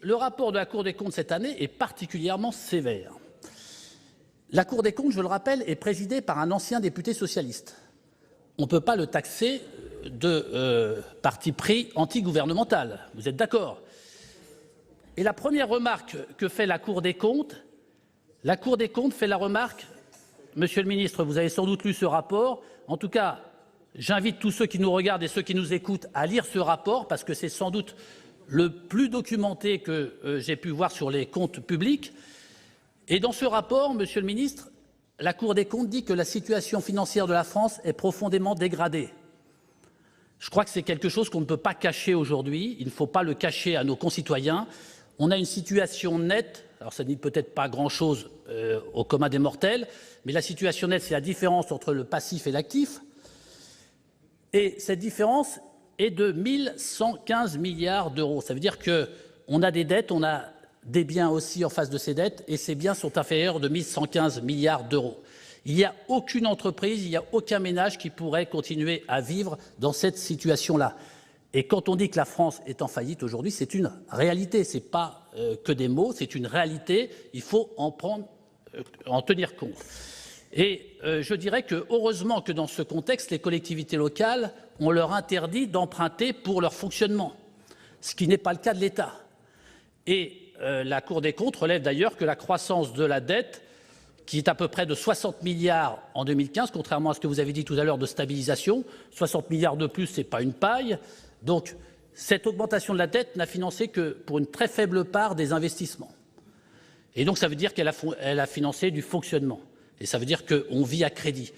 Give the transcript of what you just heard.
le rapport de la Cour des comptes cette année est particulièrement sévère. La Cour des comptes, je le rappelle, est présidée par un ancien député socialiste. On ne peut pas le taxer de parti pris anti-gouvernemental. Vous êtes d'accord? Et la première remarque que fait la Cour des comptes fait la remarque, Monsieur le ministre, vous avez sans doute lu ce rapport. En tout cas, j'invite tous ceux qui nous regardent et ceux qui nous écoutent à lire ce rapport parce que c'est sans doute le plus documenté que j'ai pu voir sur les comptes publics. Et dans ce rapport, Monsieur le ministre, la Cour des comptes dit que la situation financière de la France est profondément dégradée. Je crois que c'est quelque chose qu'on ne peut pas cacher aujourd'hui. Il ne faut pas le cacher à nos concitoyens. On a une situation nette, alors ça ne dit peut-être pas grand-chose au commun des mortels, mais la situation nette, c'est la différence entre le passif et l'actif. Et cette différence est de 1 115 milliards d'euros. Ça veut dire qu'on a des dettes, on a des biens aussi en face de ces dettes, et ces biens sont inférieurs de 1 115 milliards d'euros. Il n'y a aucune entreprise, il n'y a aucun ménage qui pourrait continuer à vivre dans cette situation-là. Et quand on dit que la France est en faillite aujourd'hui, c'est une réalité, ce n'est pas que des mots, c'est une réalité, il faut en tenir compte. Et je dirais que, heureusement que dans ce contexte, les collectivités locales, on leur interdit d'emprunter pour leur fonctionnement, ce qui n'est pas le cas de l'État. Et la Cour des comptes relève d'ailleurs que la croissance de la dette, qui est à peu près de 60 milliards en 2015, contrairement à ce que vous avez dit tout à l'heure de stabilisation, 60 milliards de plus, ce n'est pas une paille. Donc, cette augmentation de la dette n'a financé que pour une très faible part des investissements. Et donc, ça veut dire qu'elle a financé du fonctionnement. Et ça veut dire qu'on vit à crédit.